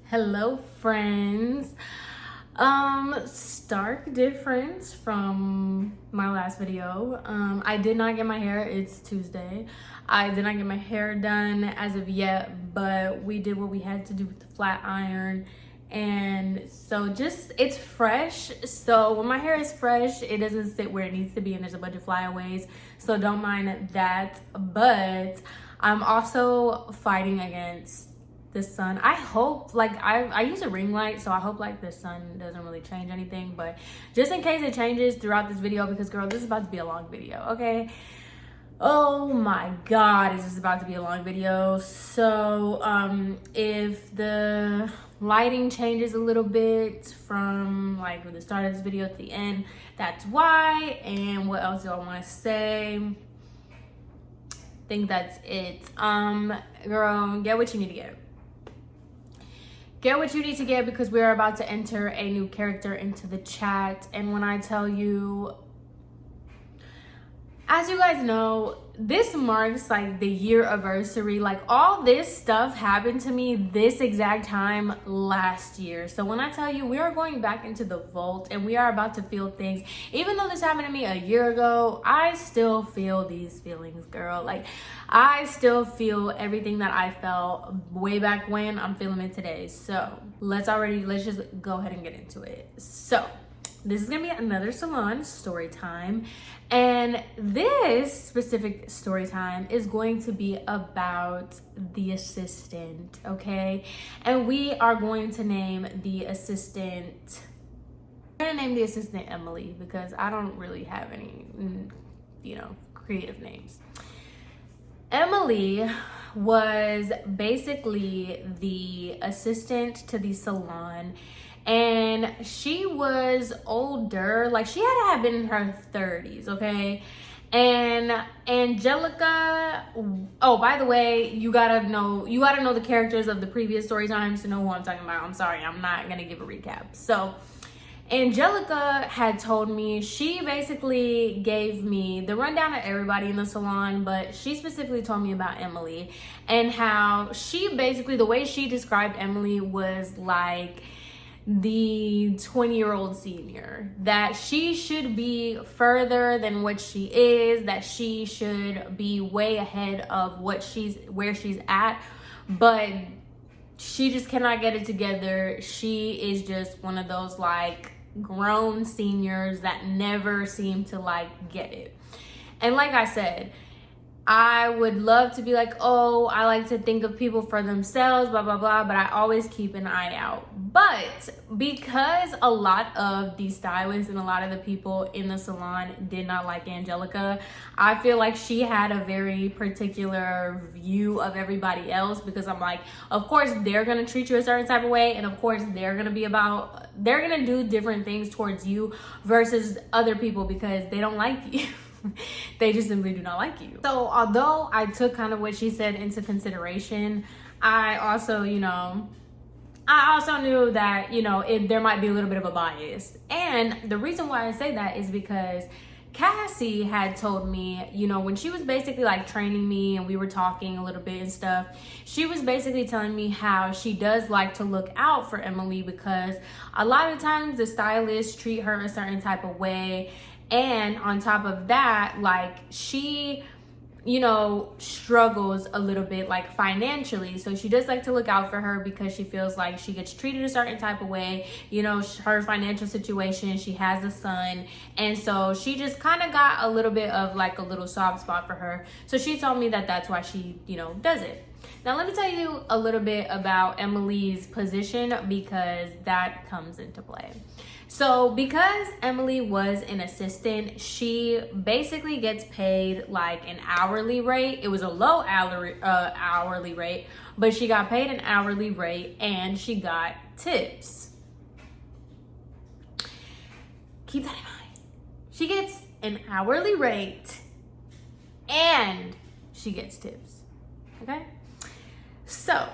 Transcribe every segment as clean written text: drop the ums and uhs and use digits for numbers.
Hello friends. Stark difference from my last video. I did not get my hair. It's Tuesday. I did not get my hair done as of yet, but we did what we had to do with the flat iron. And so it's fresh. So when my hair is fresh, it doesn't sit where it needs to be and there's a bunch of flyaways. So don't mind that. But I'm also fighting against the sun. I hope, like, I use a ring light, so I hope like the sun doesn't really change anything, but just in case it changes throughout this video, because girl, this is about to be a long video, okay? Oh my god, is this about to be a long video? So if the lighting changes a little bit from like the start of this video to the end, that's why. And what else do I want to say? I think that's it. Girl, get what you need to get. Get what you need to get, because we're about to enter a new character into the chat. And when I tell you, as you guys know, this marks like the year anniversary. Like, all this stuff happened to me this exact time last year. So when I tell you we are going back into the vault and we are about to feel things, even though this happened to me a year ago, I still feel these feelings, girl. Like, I still feel everything that I felt way back when. I'm feeling it today. So let's just go ahead and get into it. So this is gonna be another Salon story time, and this specific story time is going to be about the assistant, okay? And we are going to name the assistant, we're gonna name the assistant Emily, because I don't really have any, creative names. Emily was basically the assistant to the salon, and she was older. Like, she had to have been in her 30s, okay? And Angelica, oh, by the way, you gotta know the characters of the previous story times to know who I'm talking about. I'm sorry, I'm not gonna give a recap. So Angelica had told me, she basically gave me the rundown of everybody in the salon, but she specifically told me about Emily, and how she basically, the way she described Emily was like the 20-year-old senior, that she should be further than what she is, that she should be way ahead of where she's at, but she just cannot get it together. She is just one of those like grown seniors that never seem to like get it. And like I said, I would love to be like, oh, I like to think of people for themselves, blah, blah, blah, but I always keep an eye out. But because a lot of the stylists and a lot of the people in the salon did not like Angelica, I feel like she had a very particular view of everybody else, because I'm like, of course, they're going to treat you a certain type of way, and of course, they're going to do different things towards you versus other people, because they don't like you. They just simply do not like you. So although I took kind of what she said into consideration, I also knew that, there might be a little bit of a bias. And the reason why I say that is because Cassie had told me, when she was basically like training me and we were talking a little bit and stuff, she was basically telling me how she does like to look out for Emily, because a lot of times the stylists treat her a certain type of way. And on top of that, like, she, struggles a little bit like financially. So she does like to look out for her, because she feels like she gets treated a certain type of way, her financial situation, she has a son. And so she just kind of got a little bit of like a little soft spot for her. So she told me that that's why she, does it. Now, let me tell you a little bit about Emily's position, because that comes into play. So because Emily was an assistant, she basically gets paid like an hourly rate. It was a low hourly rate, but she got paid an hourly rate, and she got tips. Keep that in mind. She gets an hourly rate and she gets tips, okay? So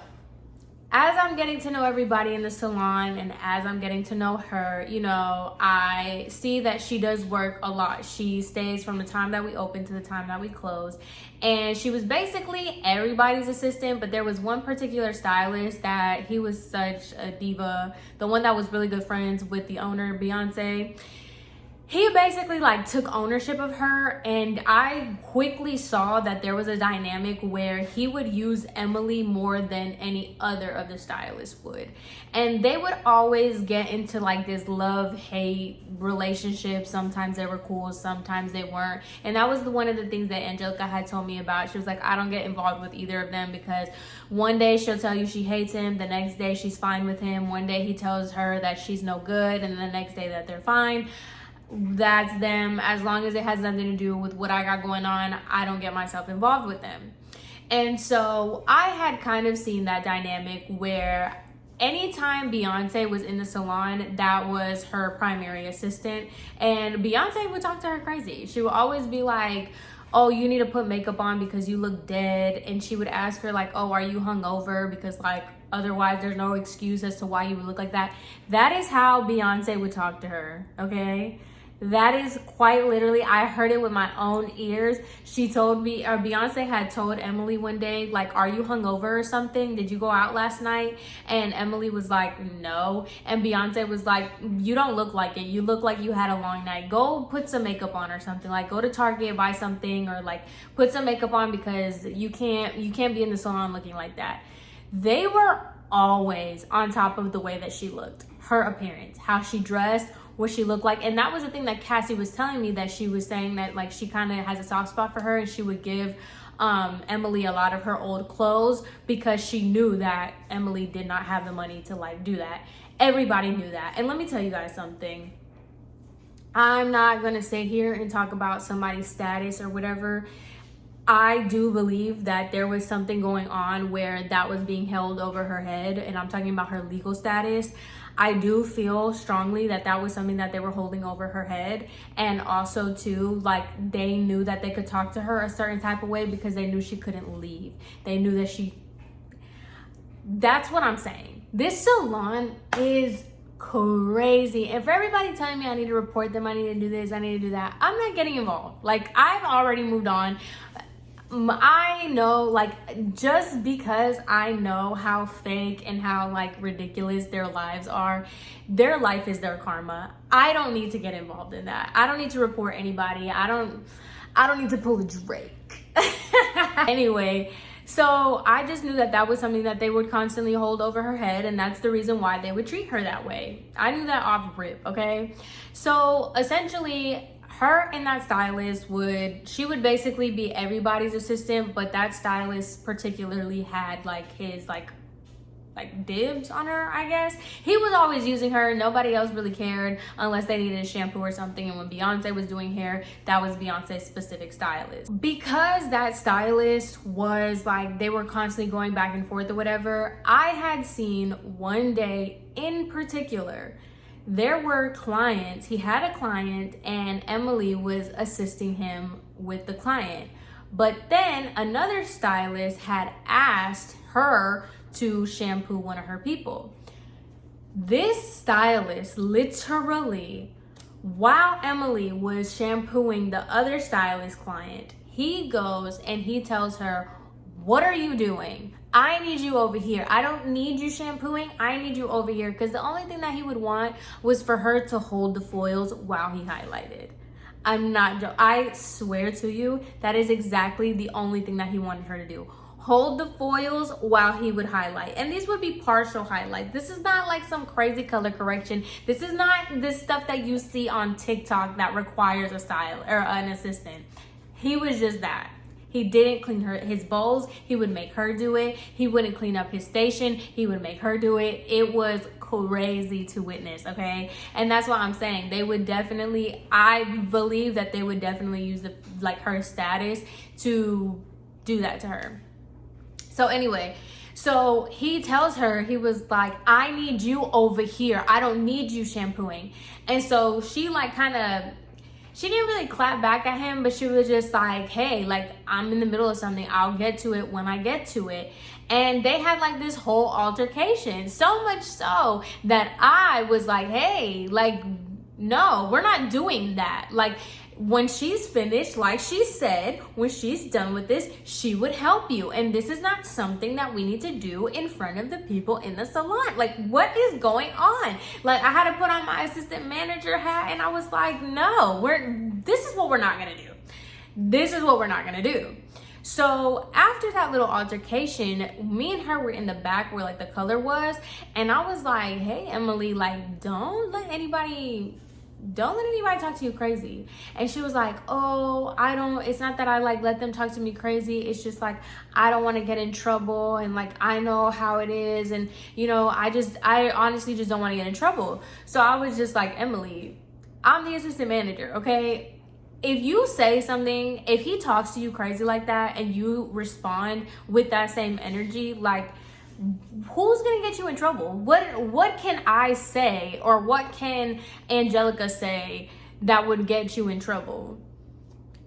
as I'm getting to know everybody in the salon and as I'm getting to know her, you know, I see that she does work a lot. She stays from the time that we open to the time that we close. And she was basically everybody's assistant, but there was one particular stylist that he was such a diva. The one that was really good friends with the owner, Beyonce. He basically like took ownership of her, and I quickly saw that there was a dynamic where he would use Emily more than any other of the stylists would. And they would always get into like this love-hate relationship. Sometimes they were cool, sometimes they weren't. And that was one of the things that Angelica had told me about. She was like, I don't get involved with either of them because one day she'll tell you she hates him, the next day she's fine with him. One day he tells her that she's no good, and the next day that they're fine. That's them. As long as it has nothing to do with what I got going on, I don't get myself involved with them. And so I had kind of seen that dynamic where anytime Beyonce was in the salon, that was her primary assistant, and Beyonce would talk to her crazy. She would always be like, oh, you need to put makeup on because you look dead. And she would ask her like, oh, are you hungover? Because like otherwise there's no excuse as to why you would look like that. That is how Beyonce would talk to her, okay? That is quite literally, I heard it with my own ears. She told me, or Beyonce had told Emily one day, like, are you hungover or something? Did you go out last night? And Emily was like, no. And Beyonce was like, you don't look like it. You look like you had a long night. Go put some makeup on or something. Like, go to Target, buy something, or like put some makeup on because you can't be in the salon looking like that. They were always on top of the way that she looked, her appearance, how she dressed, what she looked like. And that was the thing that Cassie was telling me, that she was saying that like she kind of has a soft spot for her, and she would give Emily a lot of her old clothes because she knew that Emily did not have the money to like do that. Everybody knew that. And let me tell you guys something. I'm not gonna sit here and talk about somebody's status or whatever. I do believe that there was something going on where that was being held over her head, and I'm talking about her legal status. I do feel strongly that that was something that they were holding over her head. And also too, like, they knew that they could talk to her a certain type of way because they knew she couldn't leave. They knew that that's what I'm saying. This salon is crazy. And for everybody telling me I need to report them, I need to do this, I need to do that, I'm not getting involved. Like, I've already moved on. I know, like, just because I know how fake and how like ridiculous their lives are, their life is their karma. I don't need to get involved in that. I don't need to report anybody. I don't need to pull a Drake. Anyway, so I just knew that that was something that they would constantly hold over her head, and that's the reason why they would treat her that way. I knew that off rip, okay? So essentially, her and that stylist would basically be everybody's assistant, but that stylist particularly had like his like dibs on her, I guess. He was always using her. Nobody else really cared unless they needed a shampoo or something. And when Beyonce was doing hair, that was Beyonce's specific stylist. Because that stylist was like, they were constantly going back and forth or whatever, I had seen one day in particular, there were clients, he had a client and Emily was assisting him with the client. But then another stylist had asked her to shampoo one of her people. This stylist literally, while Emily was shampooing the other stylist client, he goes and he tells her, what are you doing? I need you over here. I don't need you shampooing. I need you over here. Because the only thing that he would want was for her to hold the foils while he highlighted. I swear to you, that is exactly the only thing that he wanted her to do. Hold the foils while he would highlight. And these would be partial highlights. This is not like some crazy color correction. This is not this stuff that you see on TikTok that requires a style or an assistant. He was just that. He didn't clean his bowls. He would make her do it. He wouldn't clean up his station. He would make her do it. It was crazy to witness, okay? And that's what I'm saying. They would definitely, I believe that they would definitely use her status to do that to her. So anyway, so he tells her, he was like, I need you over here. I don't need you shampooing. And so she like kind of, she didn't really clap back at him, but she was just like, hey, like, I'm in the middle of something. I'll get to it when I get to it. And they had like this whole altercation, so much so that I was like, hey, like, no, we're not doing that. Like, when she's finished, like she said, when she's done with this, she would help you. And this is not something that we need to do in front of the people in the salon. Like, what is going on? Like, I had to put on my assistant manager hat, and I was like, no, this is what we're not gonna do. This is what we're not gonna do. So after that little altercation, me and her were in the back where like the color was, and I was like, hey, Emily, like, don't let anybody talk to you crazy. And she was like, oh, it's not that I like let them talk to me crazy, it's just like I don't want to get in trouble, and like I know how it is, and you know, I honestly just don't want to get in trouble. So I was just like, Emily, I'm the assistant manager, okay? If you say something, if he talks to you crazy like that and you respond with that same energy, like, who's gonna get you in trouble? What can I say, or what can Angelica say that would get you in trouble?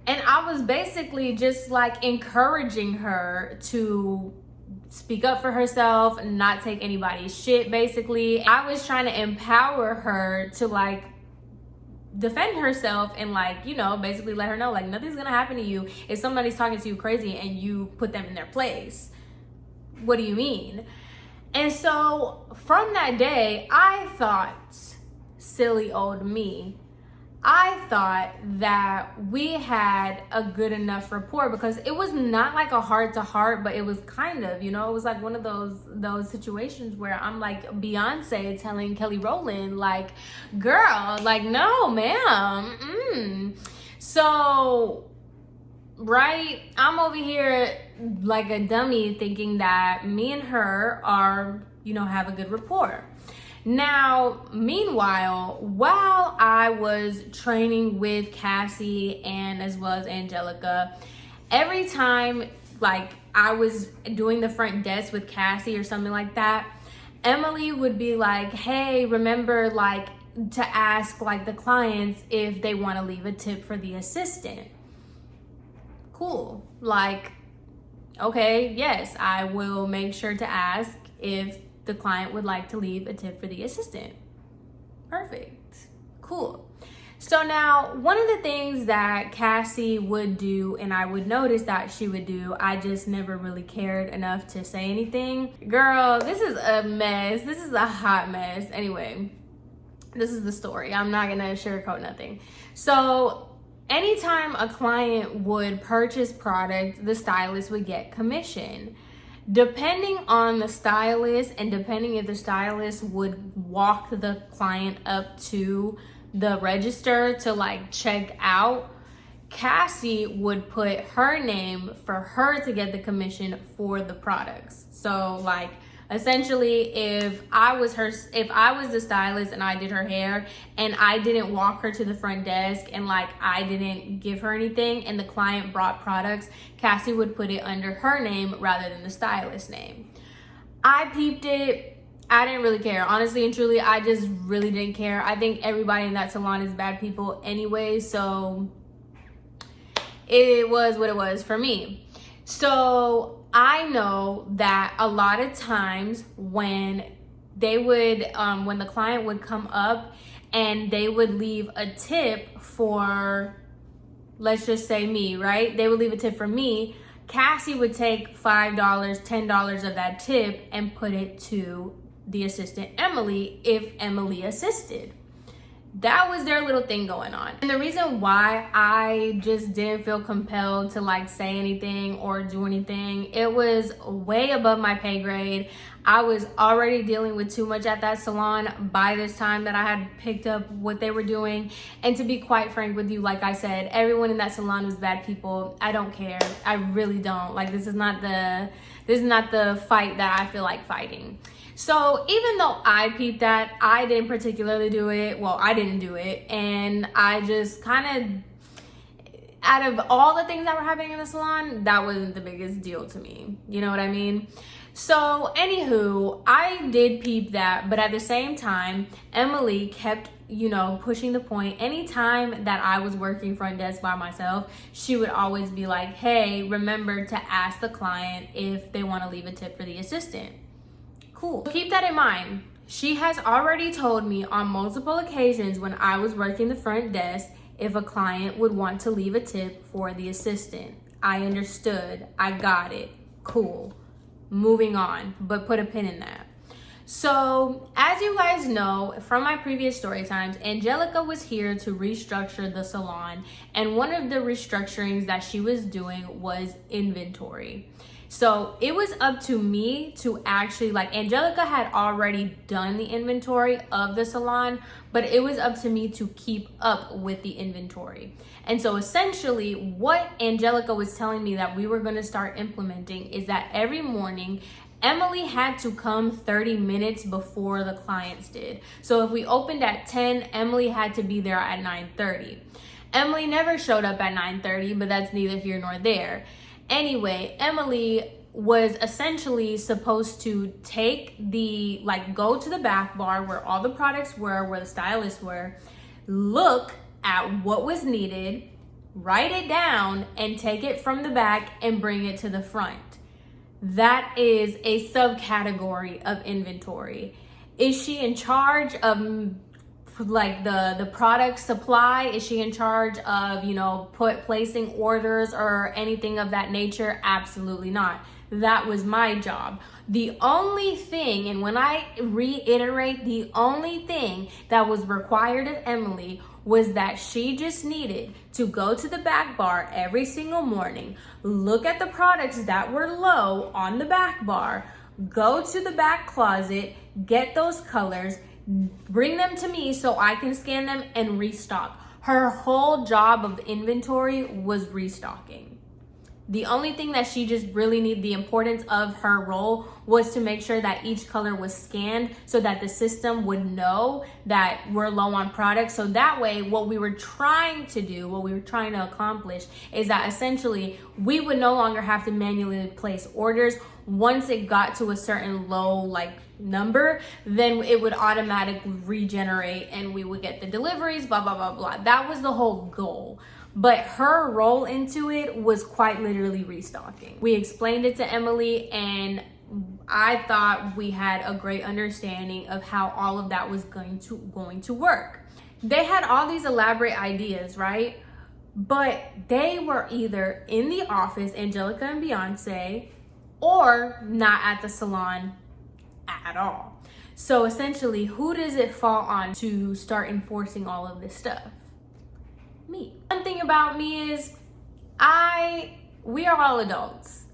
And I was basically just like encouraging her to speak up for herself and not take anybody's shit. Basically, I was trying to empower her to like defend herself and like, you know, basically let her know like nothing's gonna happen to you if somebody's talking to you crazy and you put them in their place. What do you mean? And so from that day, I thought, silly old me, I thought that we had a good enough rapport, because it was not like a heart to heart, but it was kind of, you know, it was like one of those situations where I'm like Beyonce telling Kelly Rowland, like, girl, like, no, ma'am. So, right, I'm over here like a dummy thinking that me and her are, you know, have a good rapport. Now, meanwhile, while I was training with Cassie and as well as Angelica, every time like I was doing the front desk with Cassie or something like that, Emily would be like, hey, remember like to ask like the clients if they want to leave a tip for the assistant. Cool. Like, okay, yes, I will make sure to ask if the client would like to leave a tip for the assistant. Perfect. Cool. So now, one of the things that Cassie would do, and I would notice that she would do, I just never really cared enough to say anything. Girl, this is a mess. This is a hot mess. Anyway, this is the story. I'm not gonna sugarcoat nothing. So anytime a client would purchase product, the stylist would get commission. Depending on the stylist and depending if the stylist would walk the client up to the register to like check out, Cassie would put her name for her to get the commission for the products. So like essentially, if I was the stylist and I did her hair and I didn't walk her to the front desk and like I didn't give her anything and the client brought products, Cassie would put it under her name rather than the stylist's name. I peeped it. I didn't really care. Honestly and truly, I just really didn't care. I think everybody in that salon is bad people anyway, so it was what it was for me. So I know that a lot of times when they would, when the client would come up and they would leave a tip for, let's just say me, right? They would leave a tip for me. Cassie would take $5, $10 of that tip and put it to the assistant Emily if Emily assisted. That was their little thing going on. And the reason why I just didn't feel compelled to like say anything or do anything, it was way above my pay grade. I was already dealing with too much at that salon by this time that I had picked up what they were doing. And to be quite frank with you, like I said, everyone in that salon was bad people. I don't care. I really don't. Like, this is not the fight that I feel like fighting. So even though I peeped that, I didn't particularly do it. Well, I didn't do it. And I just kind of, out of all the things that were happening in the salon, that wasn't the biggest deal to me. You know what I mean? So anywho, I did peep that, but at the same time, Emily kept, you know, pushing the point. Anytime that I was working front desk by myself, she would always be like, hey, remember to ask the client if they want to leave a tip for the assistant. Cool. Keep that in mind. She has already told me on multiple occasions when I was working the front desk if a client would want to leave a tip for the assistant. I understood. I got it. Cool. Moving on, but put a pin in that. So, as you guys know from my previous story times, Angelica was here to restructure the salon, and one of the restructurings that she was doing was inventory. So it was up to me to actually, like, Angelica had already done the inventory of the salon, but it was up to me to keep up with the inventory. And so essentially what Angelica was telling me that we were going to start implementing is that every morning Emily had to come 30 minutes before the clients did. So if we opened at 10, Emily had to be there at 9:30. Emily never showed up at 9:30, but that's neither here nor there. Anyway, Emily was essentially supposed to take the, like, go to the back bar where all the products were, where the stylists were, look at what was needed, write it down, and take it from the back and bring it to the front. That is a subcategory of inventory. Is she in charge of, like, the product supply? Is she in charge of, you know, placing orders or anything of that nature? Absolutely not. That was my job. The only thing, and when I reiterate, the only thing that was required of Emily was that she just needed to go to the back bar every single morning, look at the products that were low on the back bar, go to the back closet, get those colors, bring them to me so I can scan them and restock. Her whole job of inventory was restocking. The only thing that she just really needed, the importance of her role was to make sure that each color was scanned so that the system would know that we're low on products. So that way, what we were trying to do, what we were trying to accomplish is that essentially we would no longer have to manually place orders. Once it got to a certain low, like, number, then it would automatically regenerate and we would get the deliveries, blah, blah, blah, blah. That was the whole goal. But her role into it was quite literally restocking. We explained it to Emily, and I thought we had a great understanding of how all of that was going to work. They had all these elaborate ideas, right? But they were either in the office, Angelica and Beyonce, or not at the salon at all. So essentially, who does it fall on to start enforcing all of this stuff? Me. One thing about me is we are all adults.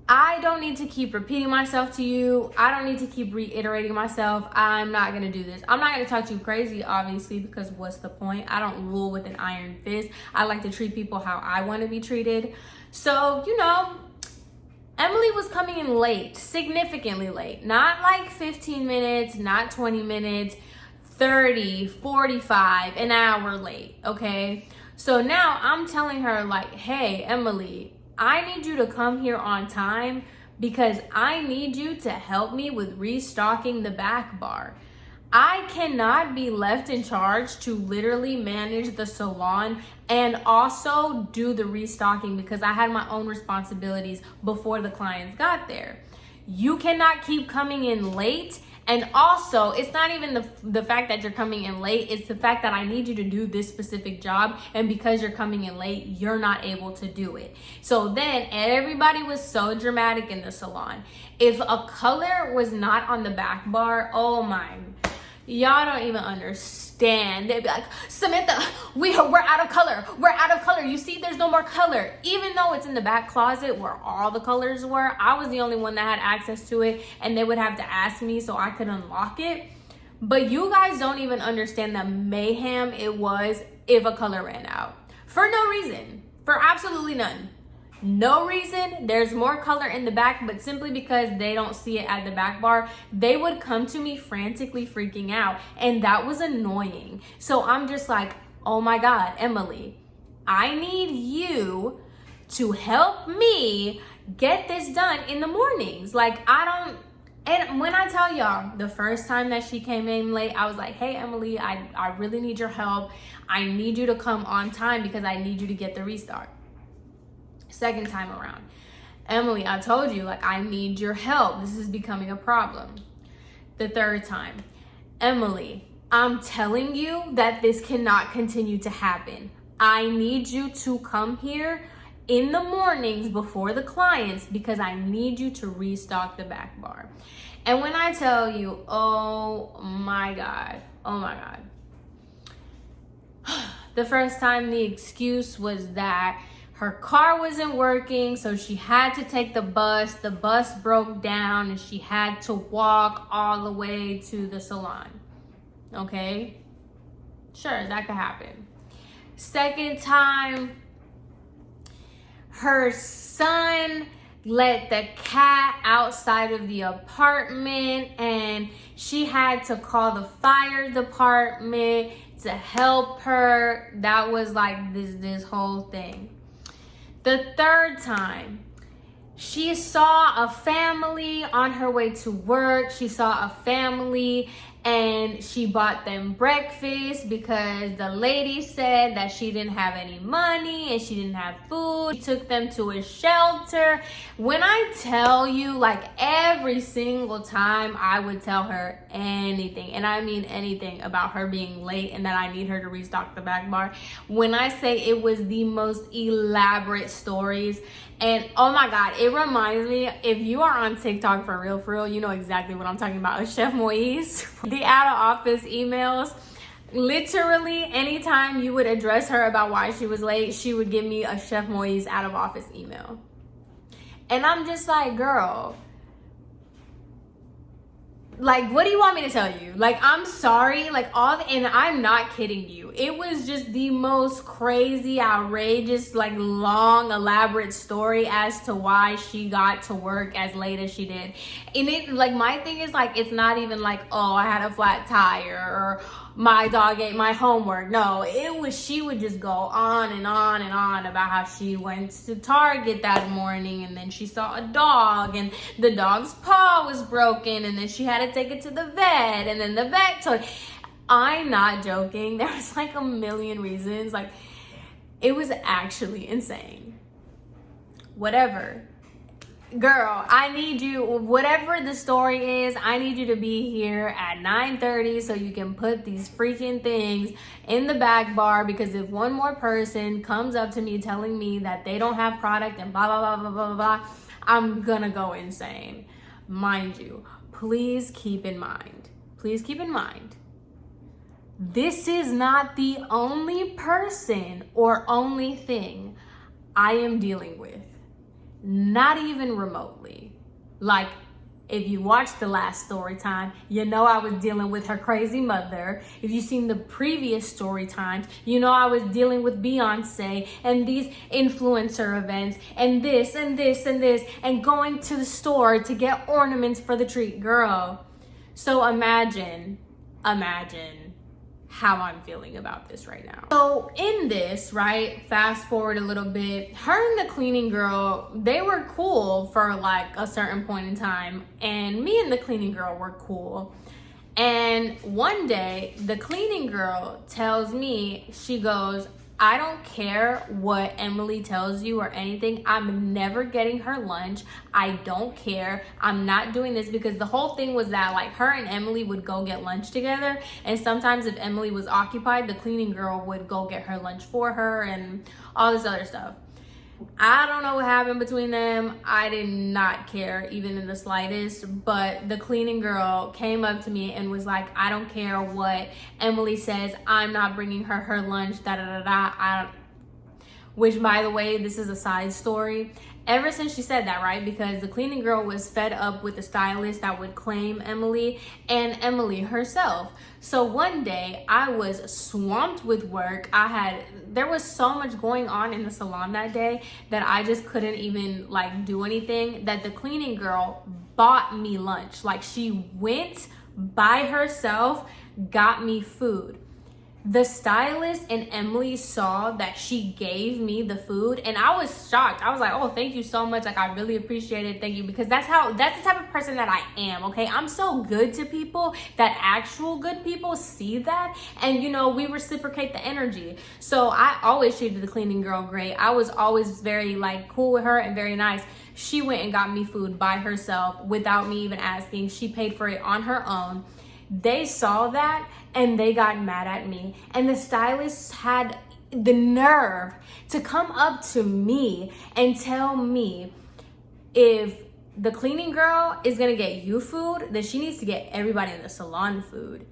I don't need to keep repeating myself to you. I don't need to keep reiterating myself. I'm not gonna do this. I'm not gonna talk to you crazy, obviously, because what's the point? I don't rule with an iron fist. I like to treat people how I want to be treated. So, you know, Emily was coming in late, significantly late. Not like 15 minutes, not 20 minutes, 30, 45, an hour late, okay? So now I'm telling her, like, hey, Emily, I need you to come here on time because I need you to help me with restocking the back bar. I cannot be left in charge to literally manage the salon and also do the restocking because I had my own responsibilities before the clients got there. You cannot keep coming in late. And also, it's not even the fact that you're coming in late, it's the fact that I need you to do this specific job, and because you're coming in late, you're not able to do it. So then everybody was so dramatic in the salon. If a color was not on the back bar, oh my, y'all don't even understand. They'd be like, Samantha, we're out of color. We're out of color. You see, there's no more color. Even though it's in the back closet where all the colors were, I was the only one that had access to it, and they would have to ask me so I could unlock it. But you guys don't even understand the mayhem it was if a color ran out. For no reason. For absolutely none. No reason. There's more color in the back, but simply because they don't see it at the back bar, they would come to me frantically freaking out, and that was annoying. So I'm just like, oh my God, Emily, I need you to help me get this done in the mornings. Like, and when I tell y'all, the first time that she came in late, I was like, hey, Emily, I really need your help. I need you to come on time because I need you to get the restart. Second time around, Emily, I told you, like, I need your help. This is becoming a problem. The third time, Emily, I'm telling you that this cannot continue to happen. I need you to come here in the mornings before the clients because I need you to restock the back bar. And when I tell you, oh my God. The first time, the excuse was that her car wasn't working, so she had to take the bus. The bus broke down and she had to walk all the way to the salon. Okay? Sure, that could happen. Second time, her son let the cat outside of the apartment and she had to call the fire department to help her. That was like this whole thing. The third time, she saw a family on her way to work. She saw a family and she bought them breakfast because the lady said that she didn't have any money and she didn't have food. She took them to a shelter. When I tell you, like, every single time I would tell her anything, and I mean anything, about her being late and that I need her to restock the back bar. When I say it was the most elaborate stories. And oh my God, it reminds me, if you are on TikTok for real, you know exactly what I'm talking about. Chef Moise, the out of office emails. Literally, anytime you would address her about why she was late, she would give me a Chef Moise out of office email. And I'm just like, girl, like, what do you want me to tell you? Like, I'm sorry, like, and I'm not kidding you. It was just the most crazy, outrageous, like, long, elaborate story as to why she got to work as late as she did. And it, like, my thing is, like, it's not even like, oh, I had a flat tire or my dog ate my homework. No, she would just go on and on and on about how she went to Target that morning and then she saw a dog and the dog's paw was broken and then she had to take it to the vet and then the vet told. I'm not joking. There was like a million reasons. Like, it was actually insane. Whatever. Girl, I need you, whatever the story is, I need you to be here at 9:30 so you can put these freaking things in the back bar, because if one more person comes up to me telling me that they don't have product and blah, blah, blah, blah, blah, blah, I'm gonna go insane. Mind you, please keep in mind, this is not the only person or only thing I am dealing with. Not even remotely. Like, if you watched the last story time, you know I was dealing with her crazy mother. If you've seen the previous story times, you know I was dealing with Beyonce and these influencer events and this and this and this and going to the store to get ornaments for the tree. Girl, so imagine how I'm feeling about this right now. So in this, right, fast forward a little bit, her and the cleaning girl, they were cool for like a certain point in time, and me and the cleaning girl were cool. And one day the cleaning girl tells me, she goes, I don't care what Emily tells you or anything. I'm never getting her lunch. I don't care. I'm not doing this, because the whole thing was that like her and Emily would go get lunch together. And sometimes if Emily was occupied, the cleaning girl would go get her lunch for her and all this other stuff. I don't know what happened between them. I did not care even in the slightest, but the cleaning girl came up to me and was like, I don't care what Emily says. I'm not bringing her her lunch, da da da da. Which, by the way, this is a side story. Ever since she said that, right? Because the cleaning girl was fed up with the stylist that would claim Emily and Emily herself. So one day I was swamped with work. There was so much going on in the salon that day that I just couldn't even like do anything, that the cleaning girl bought me lunch. Like, she went by herself, got me food. The stylist and Emily saw that she gave me the food, and I was shocked. I was like, oh, thank you so much. Like, I really appreciate it. Thank you. Because that's the type of person that I am, okay? I'm so good to people that actual good people see that, and you know, we reciprocate the energy. So I always treated the cleaning girl great. I was always very like cool with her and very nice. She went and got me food by herself without me even asking. She paid for it on her own. They saw that and they got mad at me. And the stylist had the nerve to come up to me and tell me, if the cleaning girl is gonna get you food, then she needs to get everybody in the salon food.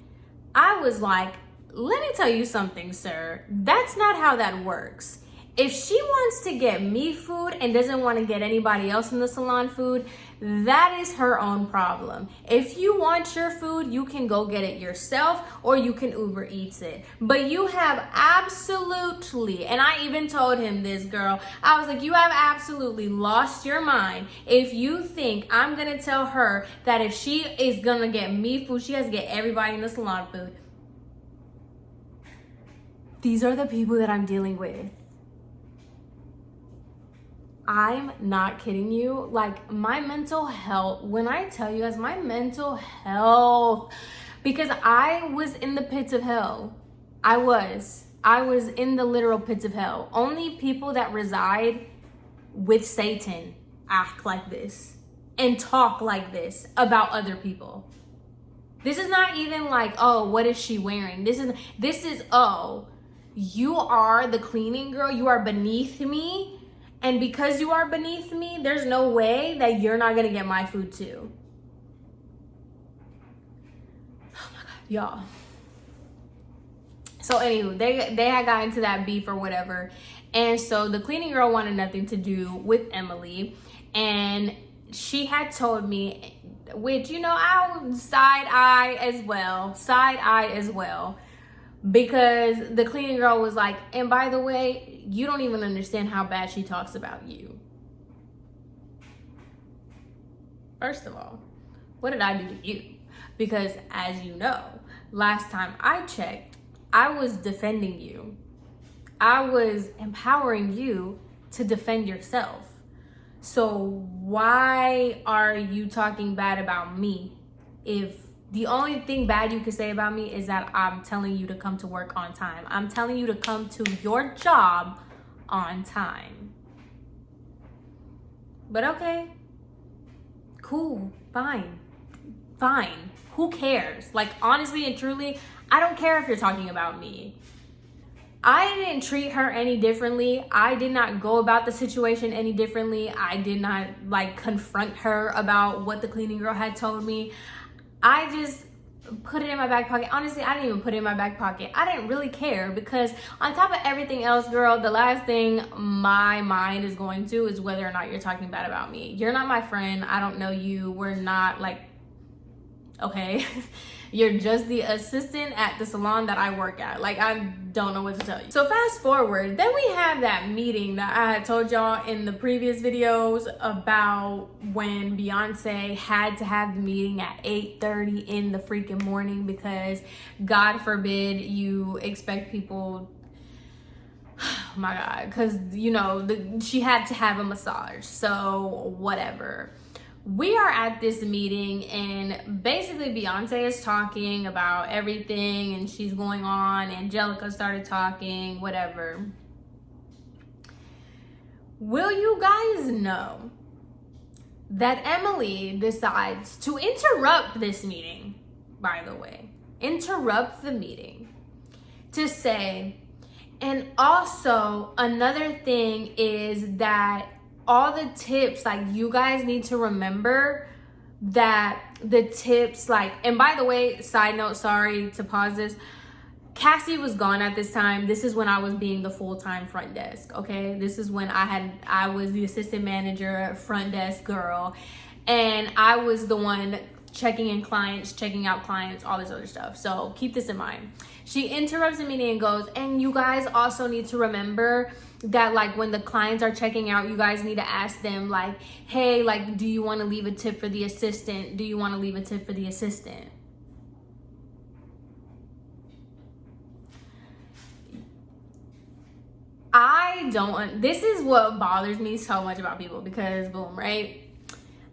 I was like, let me tell you something, sir. That's not how that works. If she wants to get me food and doesn't want to get anybody else in the salon food, that is her own problem. If you want your food, you can go get it yourself or you can Uber Eats it. But you have absolutely, and I even told him this, girl, I was like, you have absolutely lost your mind if you think I'm going to tell her that if she is going to get me food, she has to get everybody in the salon food. These are the people that I'm dealing with. I'm not kidding you. Like, my mental health, when I tell you guys, my mental health, because I was in the pits of hell. I was in the literal pits of hell. Only people that reside with Satan act like this and talk like this about other people. This is not even like, oh, what is she wearing? This is, oh, you are the cleaning girl. You are beneath me. And because you are beneath me, there's no way that you're not gonna get my food too. Oh my God, y'all. So anywho, they had gotten into that beef or whatever. And so the cleaning girl wanted nothing to do with Emily. And she had told me, which, you know, I'll side eye as well. Because the cleaning girl was like, and by the way, you don't even understand how bad she talks about you. First of all, what did I do to you? Because as you know, last time I checked, I was defending you. I was empowering you to defend yourself. So why are you talking bad about me if the only thing bad you can say about me is that I'm telling you to come to work on time? I'm telling you to come to your job on time. But okay, cool, fine. Who cares? Like, honestly and truly, I don't care if you're talking about me. I didn't treat her any differently. I did not go about the situation any differently. I did not like confront her about what the cleaning girl had told me. I just put it in my back pocket. Honestly, I didn't even put it in my back pocket. I didn't really care because on top of everything else, girl, the last thing my mind is going to is whether or not you're talking bad about me. You're not my friend. I don't know you. We're not like, okay. You're just the assistant at the salon that I work at. Like, I don't know what to tell you. So fast forward, then we have that meeting that I had told y'all in the previous videos about when Beyonce had to have the meeting at 8:30 in the freaking morning because God forbid you expect people, oh my God, because you know, she had to have a massage, so whatever. We are at this meeting and basically Beyonce is talking about everything and she's going on. Angelica started talking, whatever. Will you guys know that Emily decides to interrupt this meeting, by the way, interrupt the meeting to say, and also another thing is that all the tips, like, you guys need to remember that the tips, like, and by the way, side note, sorry to pause this, Cassie was gone at this time. This is when I was being the full-time front desk, okay? This is when I was the assistant manager, front desk girl, and I was the one checking in clients, checking out clients, all this other stuff. So keep this in mind. She interrupts the meeting and goes, and you guys also need to remember that, like, when the clients are checking out, you guys need to ask them, like, hey, like, do you want to leave a tip for the assistant? Do you want to leave a tip for the assistant? This is what bothers me so much about people, because boom, right?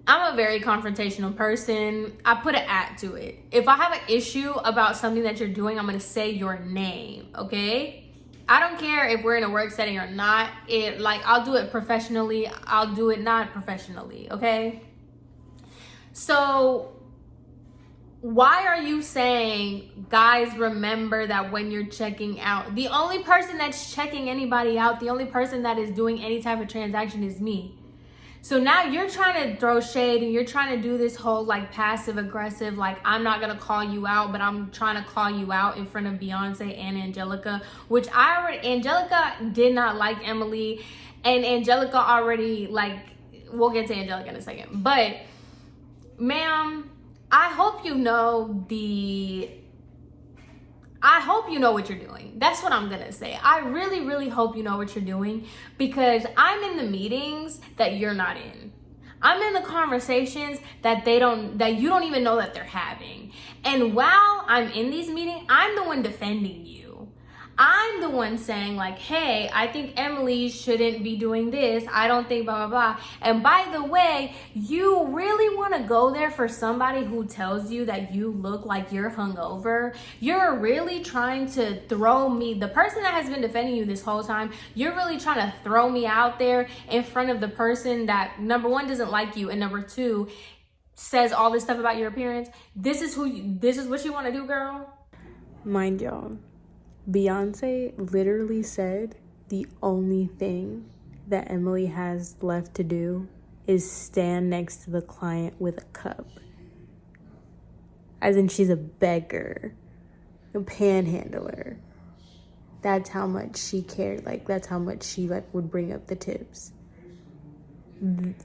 I'm a very confrontational person. I put an "at" to it. If I have an issue about something that you're doing, I'm gonna say your name, okay? I don't care if we're in a work setting or not. I'll do it professionally. I'll do it not professionally, okay? So why are you saying, guys, remember that when you're checking out, the only person that's checking anybody out, the only person that is doing any type of transaction is me. So now you're trying to throw shade and you're trying to do this whole like passive aggressive, like I'm not going to call you out, but I'm trying to call you out in front of Beyonce and Angelica, which Angelica did not like Emily, and Angelica already, like, we'll get to Angelica in a second. But ma'am, I hope you know what you're doing. That's what I'm gonna say. I really, really hope you know what you're doing, because I'm in the meetings that you're not in. I'm in the conversations that you don't even know that they're having. And while I'm in these meetings, I'm the one defending you. I'm the one saying like, hey, I think Emily shouldn't be doing this. I don't think blah, blah, blah. And by the way, you really want to go there for somebody who tells you that you look like you're hungover? You're really trying to throw me, the person that has been defending you this whole time, you're really trying to throw me out there in front of the person that, number one, doesn't like you, and number two, says all this stuff about your appearance. This is what you want to do, girl? Mind y'all, Beyonce literally said the only thing that Emily has left to do is stand next to the client with a cup. As in, she's a beggar, a panhandler. That's how much she cared. Like, that's how much she would bring up the tips.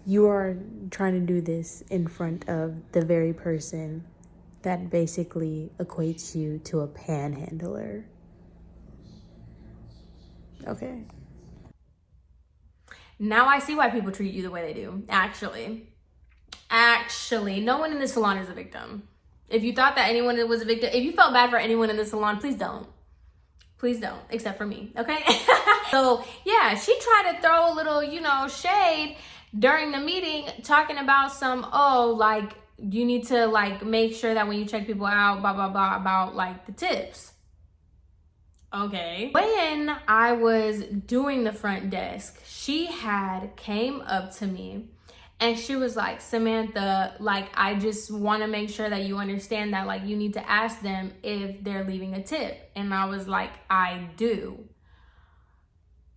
You are trying to do this in front of the very person that basically equates you to a panhandler. Okay. Now I see why people treat you the way they do. Actually, no one in this salon is a victim. If you thought that anyone was a victim, if you felt bad for anyone in the salon, please don't. Please don't, except for me, okay? So yeah, she tried to throw a little, shade during the meeting, talking about you need to make sure that when you check people out, blah, blah, blah, about the tips. Okay. When I was doing the front desk, she came up to me and she was like, Samantha, I just want to make sure that you understand that you need to ask them if they're leaving a tip. And I was like, I do.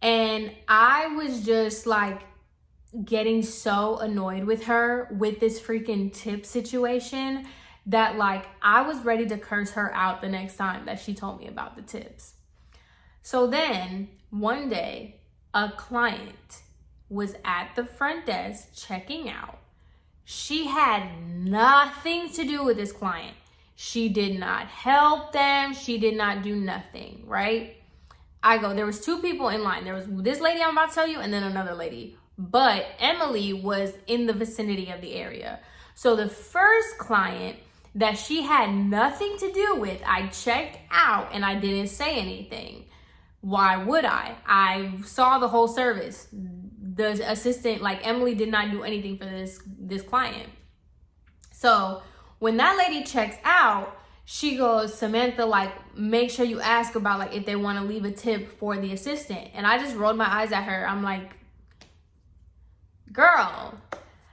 And I was just getting so annoyed with her with this freaking tip situation that I was ready to curse her out the next time that she told me about the tips. So then one day a client was at the front desk checking out. She had nothing to do with this client. She did not help them. She did not do nothing, right? There was two people in line. There was this lady I'm about to tell you and then another lady. But Emily was in the vicinity of the area. So the first client that she had nothing to do with, I checked out and I didn't say anything. Why would I? I saw the whole service. The assistant, Emily did not do anything for this client. So when that lady checks out, she goes, Samantha, make sure you ask about if they want to leave a tip for the assistant. And I just rolled my eyes at her. I'm like, girl.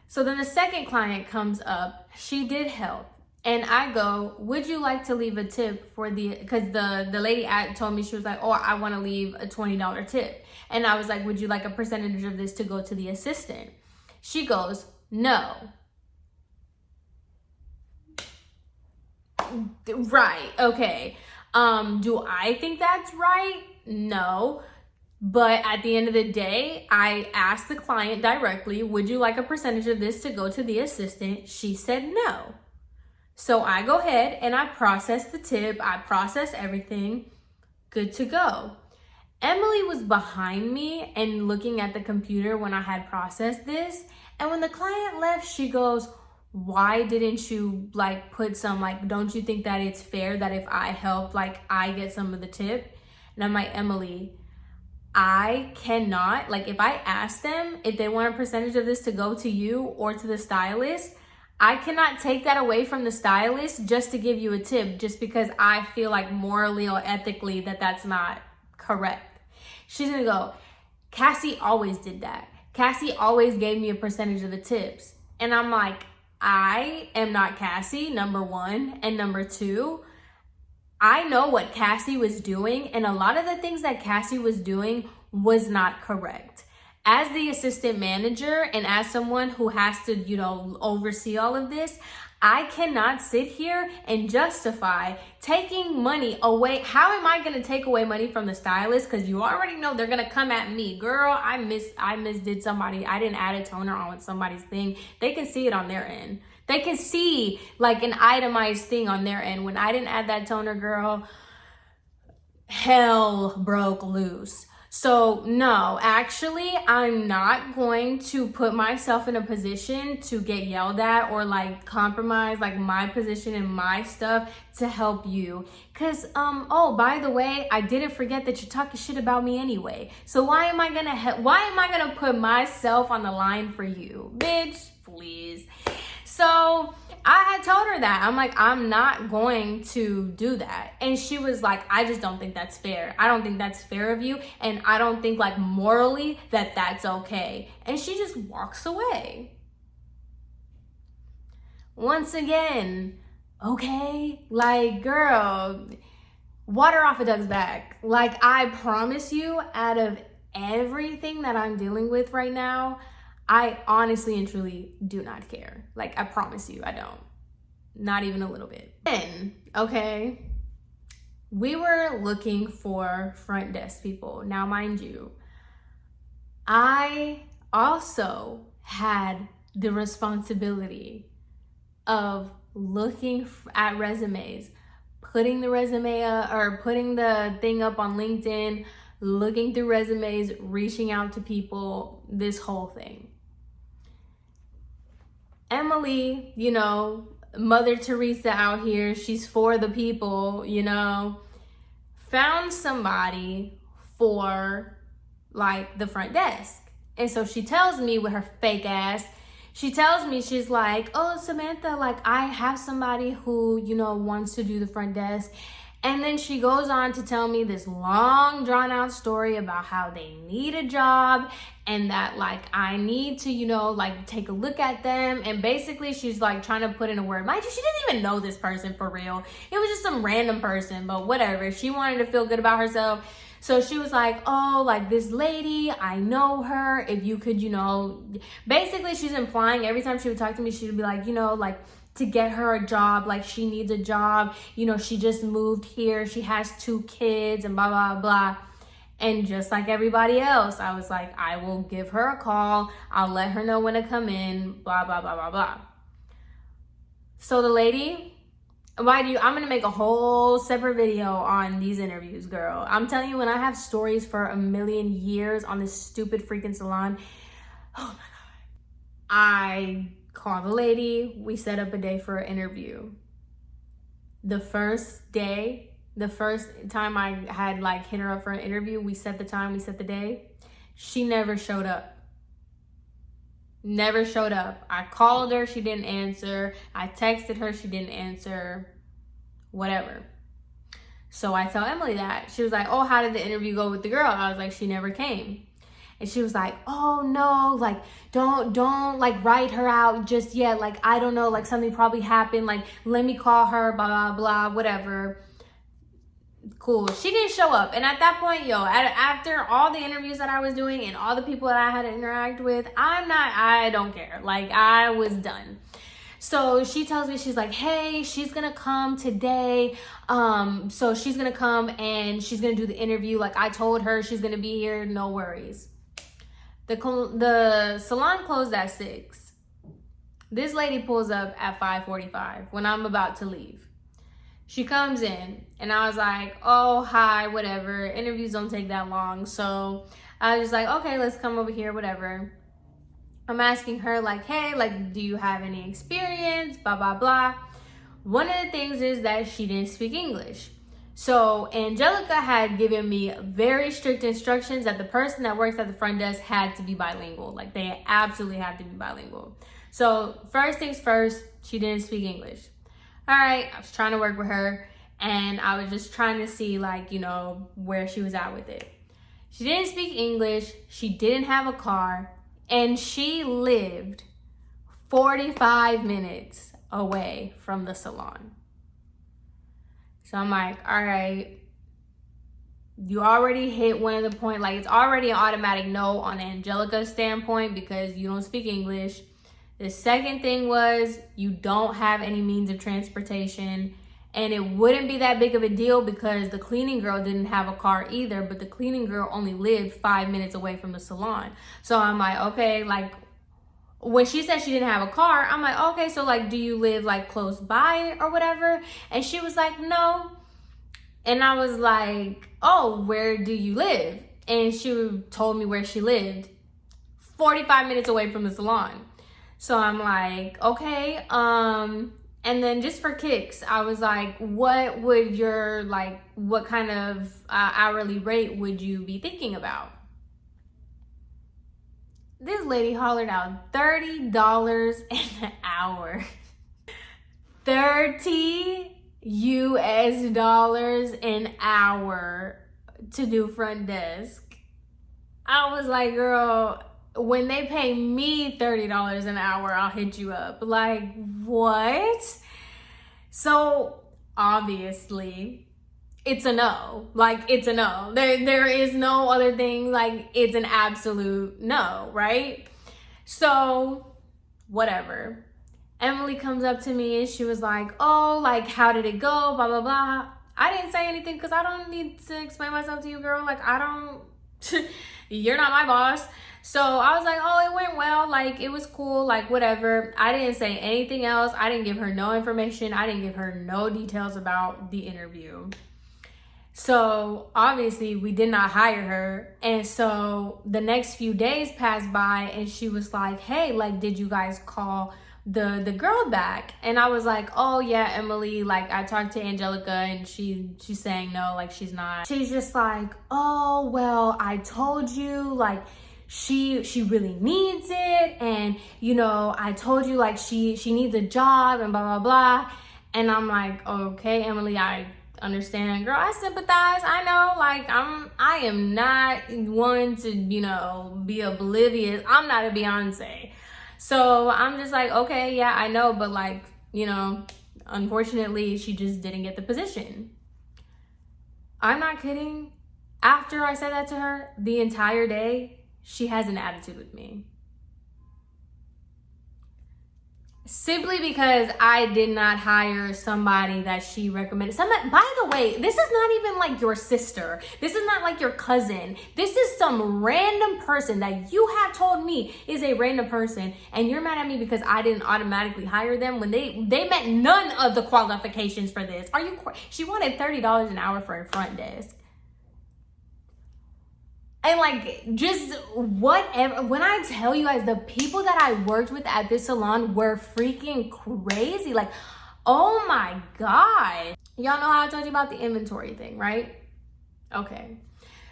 So then the second client comes up. She did help. And I go, would you like to leave a tip because the lady told me, she was like, oh, I want to leave a $20 tip. And I was like, would you like a percentage of this to go to the assistant? She goes, no. Right, okay. Do I think that's right? No. But at the end of the day, I asked the client directly, would you like a percentage of this to go to the assistant? She said no. So I go ahead and I process the tip. I process everything. Good to go. Emily was behind me and looking at the computer when I had processed this. And when the client left, she goes, why didn't you put some, don't you think that it's fair that if I help, I get some of the tip? And I'm like, Emily, I cannot, like, if I ask them if they want a percentage of this to go to you or to the stylist, I cannot take that away from the stylist just to give you a tip, just because I feel like morally or ethically that that's not correct. She's gonna go, Cassie always did that. Cassie always gave me a percentage of the tips. And I'm like, I am not Cassie, number one. And number two, I know what Cassie was doing, and a lot of the things that Cassie was doing was not correct. As the assistant manager and as someone who has to, you know, oversee all of this, I cannot sit here and justify taking money away. How am I going to take away money from the stylist? Because you already know they're going to come at me. Girl, I misdid somebody. I didn't add a toner on somebody's thing. They can see it on their end. They can see like an itemized thing on their end. When I didn't add that toner, girl, hell broke loose. So no, actually, I'm not going to put myself in a position to get yelled at or like compromise like my position and my stuff to help you. Cause oh, by the way, I didn't forget that you're talking shit about me anyway. So why am I gonna put myself on the line for you, bitch? Please. So I had told her that. I'm like, I'm not going to do that. And she was like, I just don't think that's fair. I don't think that's fair of you. And I don't think like morally that that's okay. And she just walks away. Once again, okay? Like, girl, water off a duck's back. Like, I promise you, out of everything that I'm dealing with right now, I honestly and truly do not care. Like, I promise you, I don't. Not even a little bit. Then, okay, we were looking for front desk people. Now, mind you, I also had the responsibility of looking at resumes, putting the resume or putting the thing up on LinkedIn, looking through resumes, reaching out to people, this whole thing. Emily, you know, Mother Teresa out here, she's for the people, you know, found somebody for like the front desk. And so she tells me with her fake ass, she tells me, she's like, oh, Samantha, like I have somebody who, you know, wants to do the front desk. And then she goes on to tell me this long drawn out story about how they need a job and that like I need to, you know, like take a look at them. And basically she's like trying to put in a word. Mind you, she didn't even know this person for real. It was just some random person, but whatever. She wanted to feel good about herself. So she was like, oh, like this lady, I know her. If you could, you know, basically she's implying every time she would talk to me, she would be like, you know, like, to get her a job, like she needs a job, you know, she just moved here, she has 2 kids and blah, blah, blah. And just like everybody else, I was like, I will give her a call, I'll let her know when to come in, blah, blah, blah, blah, blah. So the lady, mind you, I'm gonna make a whole separate video on these interviews, girl. I'm telling you, when I have stories for a million years on this stupid freaking salon, oh my God. I call the lady, we set up a day for an interview. The first time I had like hit her up for an interview, we set the time, we set the day. She never showed up. Never showed up. I called her, she didn't answer. I texted her, she didn't answer. Whatever. So I tell Emily that. She was like, oh, how did the interview go with the girl? I was like, she never came. And she was like, oh no, like don't like write her out just yet. Like, I don't know, like something probably happened. Like, let me call her, blah, blah, blah, whatever. Cool. She didn't show up. And at that point, after all the interviews that I was doing and all the people that I had to interact with, I don't care. Like, I was done. So she tells me, she's like, hey, she's gonna come today. So she's gonna come and she's gonna do the interview. Like I told her she's gonna be here, no worries. The salon closed at 6. This lady pulls up at 5:45 when I'm about to leave. She comes in and I was like, oh, hi, whatever. Interviews don't take that long. So I was just like, okay, let's come over here, whatever. I'm asking her like, hey, like, do you have any experience? Blah, blah, blah. One of the things is that she didn't speak English. So Angelica had given me very strict instructions that the person that works at the front desk had to be bilingual. Like, they absolutely had to be bilingual. So first things first, she didn't speak English. All right, I was trying to work with her, and I was just trying to see, like, you know, where she was at with it. She didn't speak English, she didn't have a car, and she lived 45 minutes away from the salon. So I'm like, all right, you already hit one of the points. Like, it's already an automatic no on Angelica's standpoint because you don't speak English. The second thing was you don't have any means of transportation, and it wouldn't be that big of a deal because the cleaning girl didn't have a car either, but the cleaning girl only lived 5 minutes away from the salon. So I'm like, okay, like, when she said she didn't have a car, I'm like, okay, so like, do you live like close by or whatever? And she was like, no. And I was like, oh, where do you live? And she told me where she lived, 45 minutes away from the salon. So I'm like, okay. And then just for kicks, I was like, what would your, like, what kind of hourly rate would you be thinking about? This lady hollered out $30 an hour. 30 US dollars an hour to do front desk. I was like, girl, when they pay me $30 an hour, I'll hit you up. Like, what? So obviously it's a no. Like, it's a no. There is no other thing. Like, it's an absolute no, right? So whatever. Emily comes up to me and she was like, oh, like, how did it go? Blah, blah, blah. I didn't say anything because I don't need to explain myself to you, girl. Like, I don't, you're not my boss. So I was like, oh, it went well. Like, it was cool. Like, whatever. I didn't say anything else. I didn't give her no information. I didn't give her no details about the interview. So obviously we did not hire her. And so the next few days passed by and she was like, hey, like, did you guys call the girl back? And I was like, oh yeah, Emily, like, I talked to Angelica and she's saying no, like, she's not. She's just like, oh, well, I told you, like, she really needs it, and you know, I told you, like, she needs a job and blah blah blah. And I'm like, okay, Emily, I understand, girl, I sympathize. I know, like, I am not one to, you know, be oblivious. I'm not a Beyonce. So I'm just like, okay, yeah, I know, but, like, you know, unfortunately she just didn't get the position. I'm not kidding. After I said that to her, the entire day she has an attitude with me. Simply because I did not hire somebody that she recommended. By the way, this is not even like your sister. This is not like your cousin. This is some random person that you have told me is a random person, and you're mad at me because I didn't automatically hire them when they met none of the qualifications for this. She wanted $30 an hour for a front desk. And like, just whatever. When I tell you guys, the people that I worked with at this salon were freaking crazy. Like, oh my God. Y'all know how I told you about the inventory thing, right? Okay.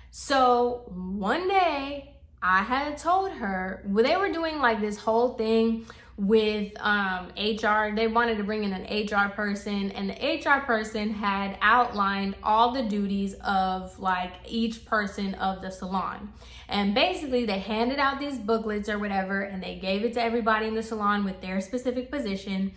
So one day I had told her, well, they were doing like this whole thing with HR. They wanted to bring in an HR person, and the HR person had outlined all the duties of like each person of the salon. And basically they handed out these booklets or whatever, and they gave it to everybody in the salon with their specific position.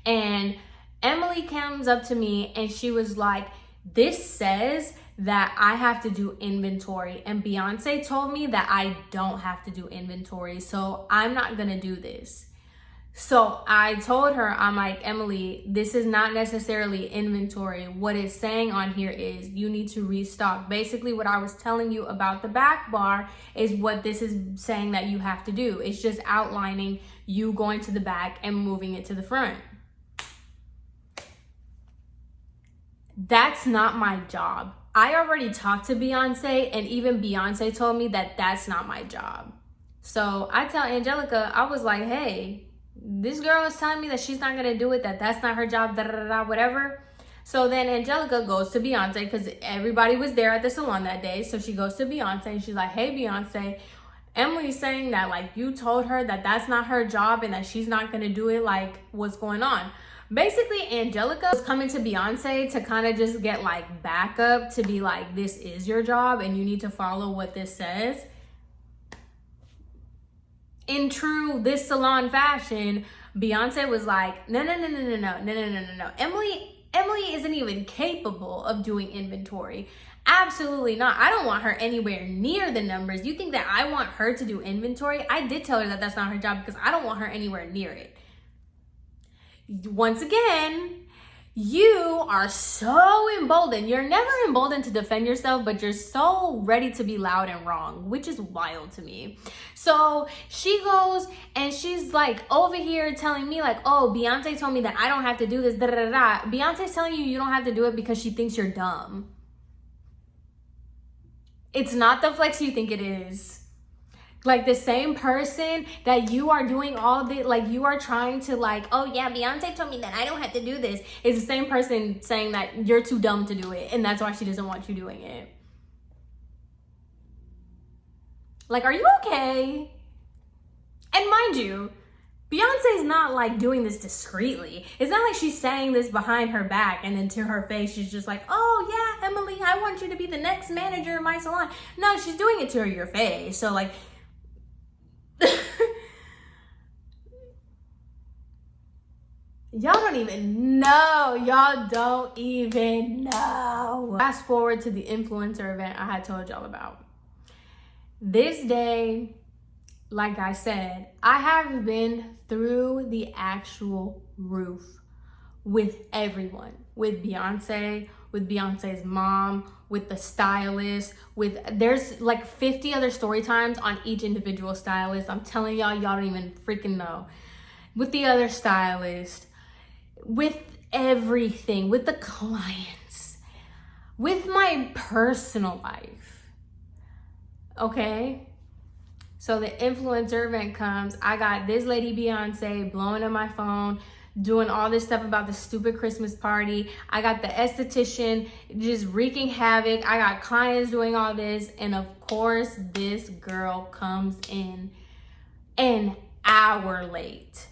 And Emily comes up to me and she was like, this says that I have to do inventory, and Beyonce told me that I don't have to do inventory, so I'm not gonna do this. So I told her, I'm like, Emily, this is not necessarily inventory. What it's saying on here is you need to restock. Basically what I was telling you about the back bar is what this is saying that you have to do. It's just outlining you going to the back and moving it to the front. That's not my job. I already talked to Beyonce, and even Beyonce told me that that's not my job. So I tell Angelica, I was like, hey, this girl is telling me that she's not gonna do it, that that's not her job, da da da da, whatever. So then Angelica goes to Beyonce because everybody was there at the salon that day. So she goes to Beyonce and she's like, hey, Beyonce, Emily's saying that like you told her that that's not her job and that she's not going to do it. Like, what's going on? Basically, Angelica was coming to Beyonce to kind of just get like backup to be like, this is your job and you need to follow what this says. In true this salon fashion, Beyonce was like, no. Emily isn't even capable of doing inventory. Absolutely not. I don't want her anywhere near the numbers. You think that I want her to do inventory? I did tell her that that's not her job because I don't want her anywhere near it. Once again, you are so emboldened. You're never emboldened to defend yourself, but you're so ready to be loud and wrong, which is wild to me. So she goes and she's like over here telling me like, oh, Beyonce told me that I don't have to do this. Beyonce's telling you don't have to do it because she thinks you're dumb. It's not the flex you think it is. Like the same person that you are doing all the, like you are trying to like, oh yeah, Beyonce told me that I don't have to do this. It's the same person saying that you're too dumb to do it. And that's why she doesn't want you doing it. Like, are you okay? And mind you, Beyonce's not like doing this discreetly. It's not like she's saying this behind her back and then to her face, she's just like, oh yeah, Emily, I want you to be the next manager in my salon. No, she's doing it to your face. So like, y'all don't even know. Y'all don't even know. Fast forward to the influencer event I had told y'all about. This day, like I said, I have been through the actual roof with everyone. With Beyonce, with Beyonce's mom, with the stylist, there's like 50 other story times on each individual stylist. I'm telling y'all, y'all don't even freaking know. With the other stylist, with everything, with the clients, with my personal life. Okay? So the influencer event comes. I got this lady Beyonce blowing up my phone, doing all this stuff about the stupid Christmas party. I got the esthetician just wreaking havoc. I got clients doing all this. And of course, this girl comes in an hour late.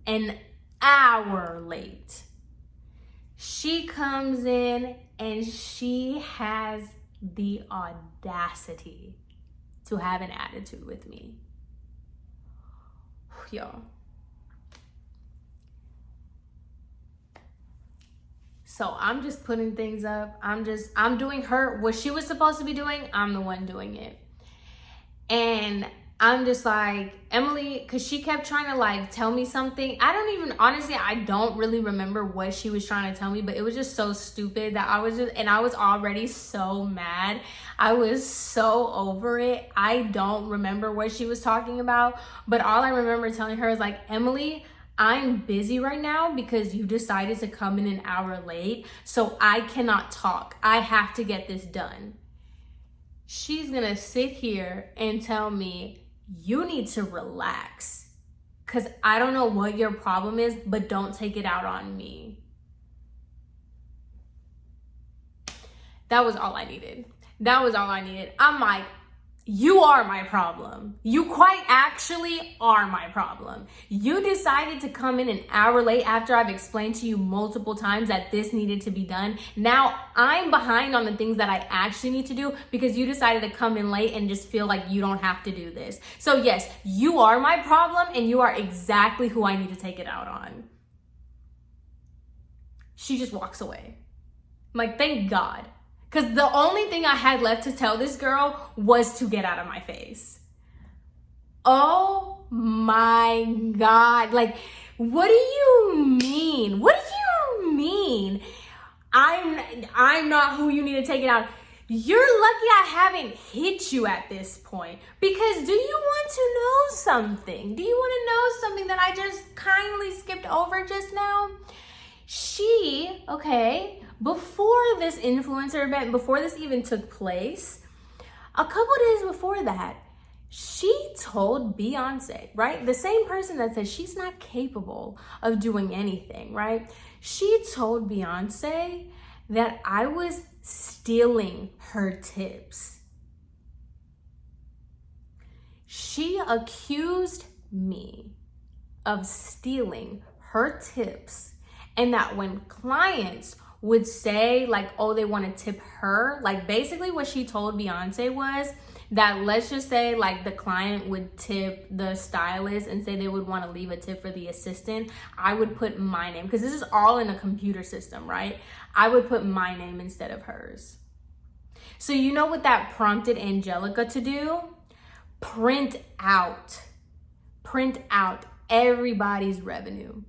An hour late. She comes in and she has the audacity to have an attitude with me. Y'all. So I'm just putting things up. I'm doing her, what she was supposed to be doing, I'm the one doing it. And I'm just like, Emily, because she kept trying to like tell me something. Honestly, I don't really remember what she was trying to tell me, but it was just so stupid that I was already so mad. I was so over it. I don't remember what she was talking about, but all I remember telling her is like, Emily, I'm busy right now because you decided to come in an hour late, so I cannot talk. I have to get this done. She's gonna sit here and tell me, you need to relax because I don't know what your problem is, but don't take it out on me. That was all I needed. I'm like, you are my problem. You quite actually are my problem. You decided to come in an hour late after I've explained to you multiple times that this needed to be done. Now I'm behind on the things that I actually need to do because you decided to come in late and just feel like you don't have to do this. So yes, you are my problem and you are exactly who I need to take it out on. She just walks away. I'm like, thank God. Because the only thing I had left to tell this girl was to get out of my face. Oh my God. Like, what do you mean? What do you mean? I'm not who you need to take it out. You're lucky I haven't hit you at this point. Because do you want to know something? Do you want to know something that I just kindly skipped over just now? Before this influencer event, before this even took place, a couple days before that, She told Beyonce, right? The same person that says she's not capable of doing anything, right? She told Beyonce that I was stealing her tips. She accused me of stealing her tips, and that when clients would say like, oh, they want to tip her, like basically what she told Beyonce was that, let's just say like the client would tip the stylist and say they would want to leave a tip for the assistant, I would put my name, because this is all in a computer system, right? I would put my name instead of hers. So you know what that prompted Angelica to do? Print out everybody's revenue.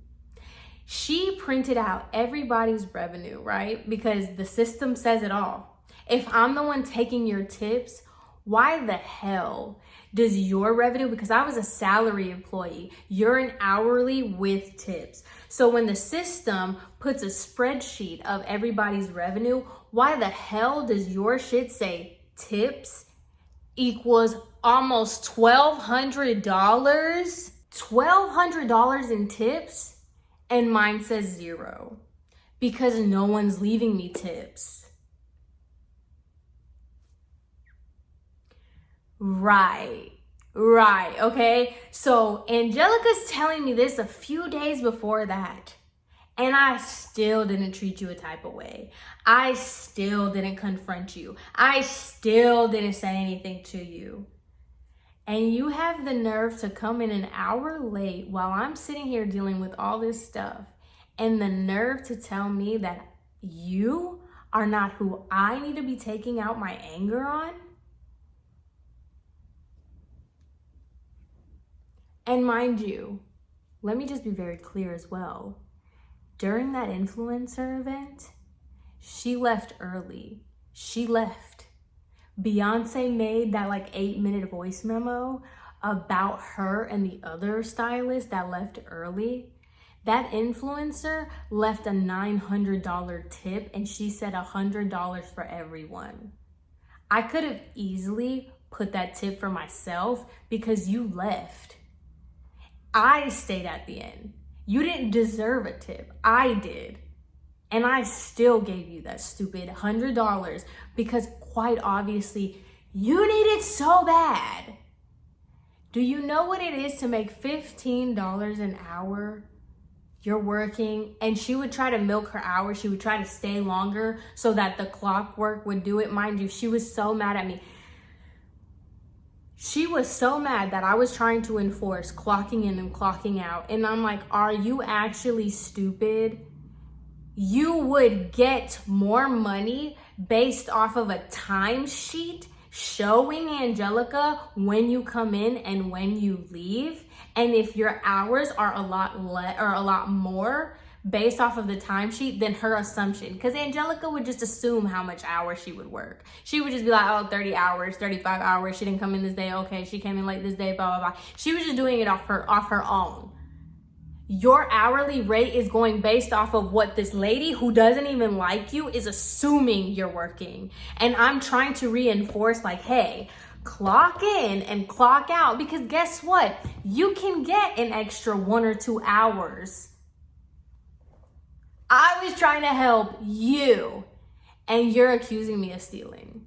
She printed out everybody's revenue, right? Because the system says it all. If I'm the one taking your tips, why the hell does your revenue, because I was a salary employee, you're an hourly with tips. So when the system puts a spreadsheet of everybody's revenue, why the hell does your shit say tips equals almost $1,200? $1,200 in tips? And mine says 0 because no one's leaving me tips. Right, okay? So Angelica's telling me this a few days before that, and I still didn't treat you a type of way. I still didn't confront you. I still didn't say anything to you. And you have the nerve to come in an hour late while I'm sitting here dealing with all this stuff, and the nerve to tell me that you are not who I need to be taking out my anger on? And mind you, let me just be very clear as well. During that influencer event, she left early. She left. Beyonce made that like 8-minute voice memo about her and the other stylist that left early. That influencer left a $900 tip, and she said $100 for everyone. I could have easily put that tip for myself because you left. I stayed at the end. You didn't deserve a tip. I did. And I still gave you that stupid $100 because quite obviously you need it so bad. Do you know what it is to make $15 an hour? You're working, and she would try to milk her hours. She would try to stay longer so that the clockwork would do it. Mind you, she was so mad at me. She was so mad that I was trying to enforce clocking in and clocking out. And I'm like, are you actually stupid? You would get more money based off of a timesheet showing Angelica when you come in and when you leave. And if your hours are a lot more based off of the timesheet than her assumption, because Angelica would just assume how much hours she would work. She would just be like, oh, 30 hours, 35 hours. She didn't come in this day. Okay, she came in late this day, blah, blah, blah. She was just doing it off her own. Your hourly rate is going based off of what this lady who doesn't even like you is assuming you're working. And I'm trying to reinforce like, hey, clock in and clock out, because guess what? You can get an extra 1 or 2 hours. I was trying to help you, and you're accusing me of stealing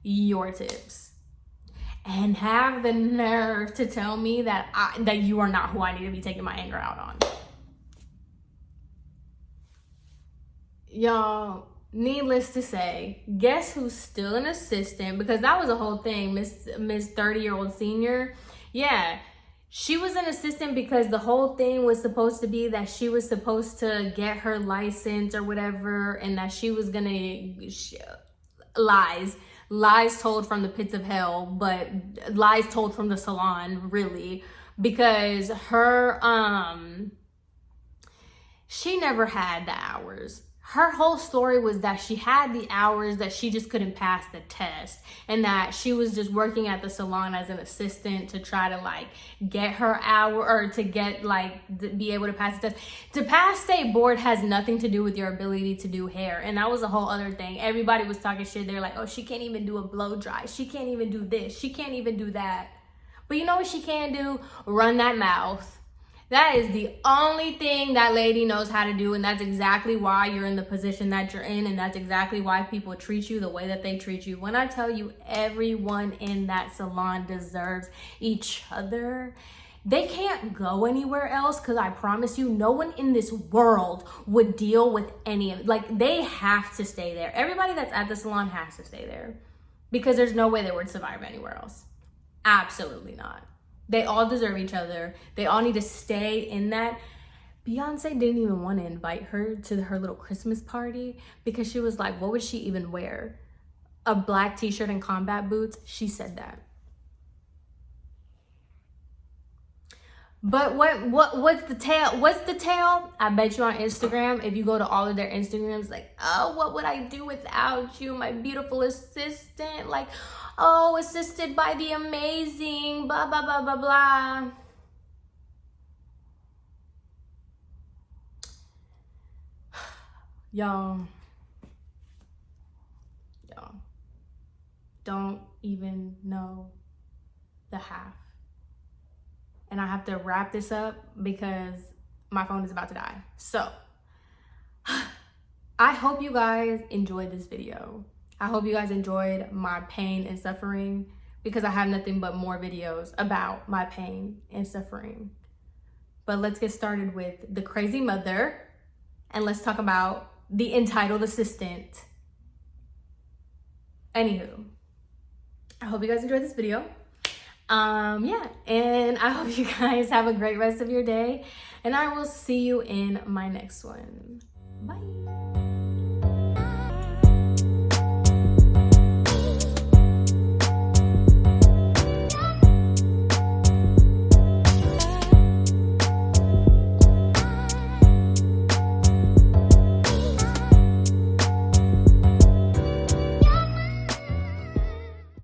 your tips. And have the nerve to tell me that you are not who I need to be taking my anger out on. Y'all, needless to say, guess who's still an assistant? Because that was a whole thing, Miss 30-year-old senior. Yeah, she was an assistant because the whole thing was supposed to be that she was supposed to get her license or whatever, and that she was gonna lies told from the pits of hell, but lies told from the salon, really, because her she never had the hours. Her whole story was that she had the hours, that she just couldn't pass the test, and that she was just working at the salon as an assistant to try to like get her hour, or to get like be able to pass the test. To pass state board has nothing to do with your ability to do hair, and that was a whole other thing. Everybody was talking shit. They're like, oh, she can't even do a blow dry. She can't even do this. She can't even do that. But you know what she can do? Run that mouth. That is the only thing that lady knows how to do, and that's exactly why you're in the position that you're in, and that's exactly why people treat you the way that they treat you. When I tell you everyone in that salon deserves each other, they can't go anywhere else, because I promise you, no one in this world would deal with any of it. Like, they have to stay there. Everybody that's at the salon has to stay there, because there's no way they would survive anywhere else. Absolutely not. They all deserve each other. They all need to stay in that. Beyonce didn't even want to invite her to her little Christmas party, because she was like, what would she even wear? A black t-shirt and combat boots? She said that. But what's the tale? What's the tale? I bet you on Instagram, if you go to all of their Instagrams, like, oh, what would I do without you, my beautiful assistant? Like, oh, assisted by the amazing, blah, blah, blah, blah, blah. Y'all don't even know the half. And I have to wrap this up because my phone is about to die. So I hope you guys enjoyed this video. I hope you guys enjoyed my pain and suffering, because I have nothing but more videos about my pain and suffering. But let's get started with the crazy mother, and let's talk about the entitled assistant. Anywho, I hope you guys enjoyed this video. Yeah, and I hope you guys have a great rest of your day, and I will see you in my next one. Bye.